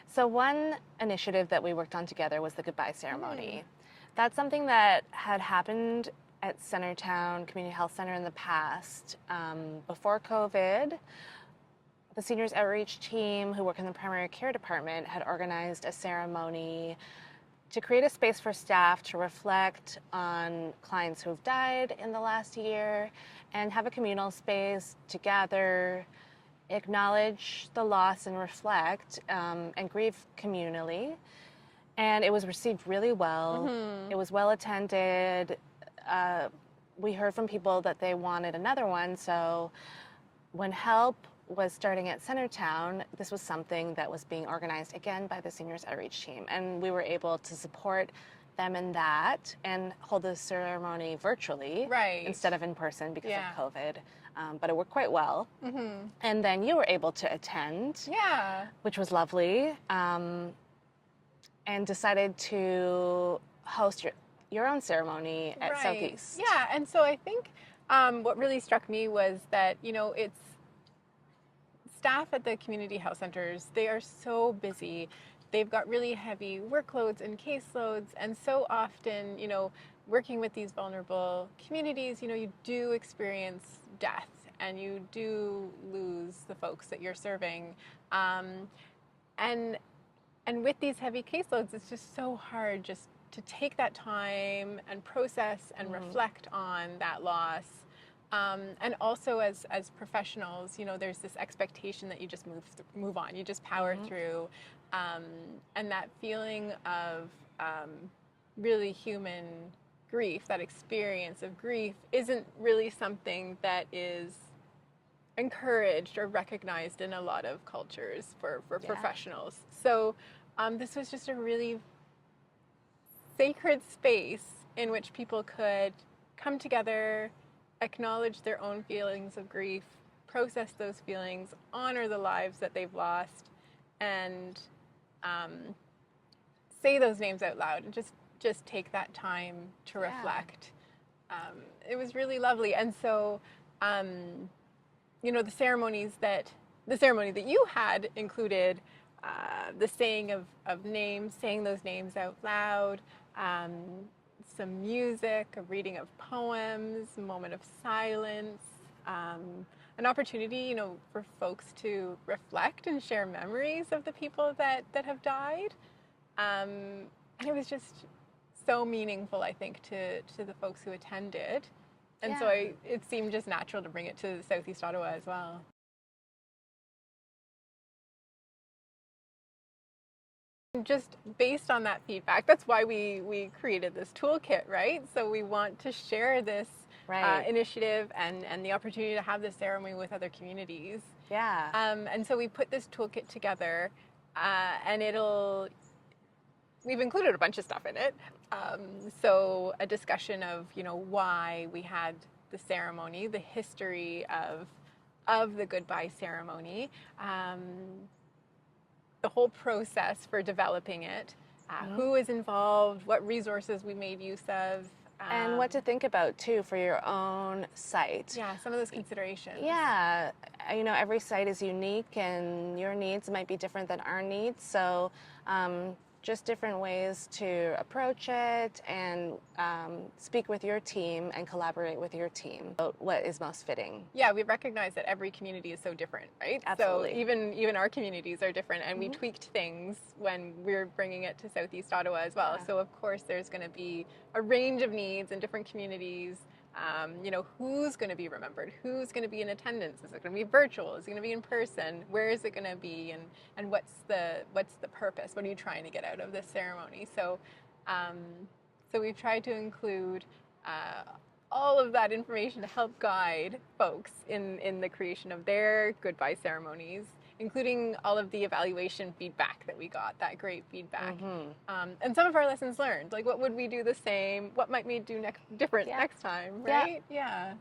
So one initiative that we worked on together was the goodbye ceremony. That's something that had happened at Centertown Community Health Center in the past. Before COVID, the seniors outreach team who work in the primary care department had organized a ceremony to create a space for staff to reflect on clients who have died in the last year and have a communal space to gather, acknowledge the loss and reflect, and grieve communally. And it was received really well. It was well attended. We heard from people that they wanted another one. So when help was starting at Centertown, this was something that was being organized again by the seniors outreach team. And we were able to support them in that and hold the ceremony virtually instead of in person because of COVID. But it worked quite well. And then you were able to attend, which was lovely, and decided to host your own ceremony at Southeast. Yeah, and so I think what really struck me was that, it's staff at the community health centers, they are so busy. They've got really heavy workloads and caseloads, and so often, working with these vulnerable communities, you do experience death and you do lose the folks that you're serving. And with these heavy caseloads, it's just so hard just to take that time and process and reflect on that loss. And also as professionals, there's this expectation that you just move on, you just power through. And that feeling of really human grief, that experience of grief, isn't really something that is encouraged or recognized in a lot of cultures for professionals. So this was just a really sacred space in which people could come together, acknowledge their own feelings of grief, process those feelings, honor the lives that they've lost, and say those names out loud and just take that time to reflect. It was really lovely. And so the ceremony that you had included the saying of names, saying those names out loud, some music, a reading of poems, a moment of silence, an opportunity, for folks to reflect and share memories of the people that have died. And it was just so meaningful, I think, to the folks who attended. And so it seemed just natural to bring it to Southeast Ottawa as well. Just based on that feedback, that's why we created this toolkit, right? So we want to share this initiative and the opportunity to have this ceremony with other communities. And so we put this toolkit together, and we've included a bunch of stuff in it. So a discussion of, why we had the ceremony, the history of the goodbye ceremony, the whole process for developing it, who is involved, what resources we made use of. And what to think about, too, for your own site. Yeah, some of those considerations. Yeah, every site is unique and your needs might be different than our needs. So just different ways to approach it and speak with your team and collaborate with your team about what is most fitting. Yeah, we recognize that every community is so different, right? Absolutely. So even our communities are different, and we tweaked things when we're bringing it to Southeast Ottawa as well. So of course there's going to be a range of needs in different communities. Who's going to be remembered? Who's going to be in attendance? Is it going to be virtual? Is it going to be in person? Where is it going to be? And what's the purpose? What are you trying to get out of this ceremony? So, so we've tried to include all of that information to help guide folks in the creation of their goodbye ceremonies, including all of the evaluation feedback that we got, that great feedback. And some of our lessons learned, like what would we do the same? What might we do different next time, right? Yeah.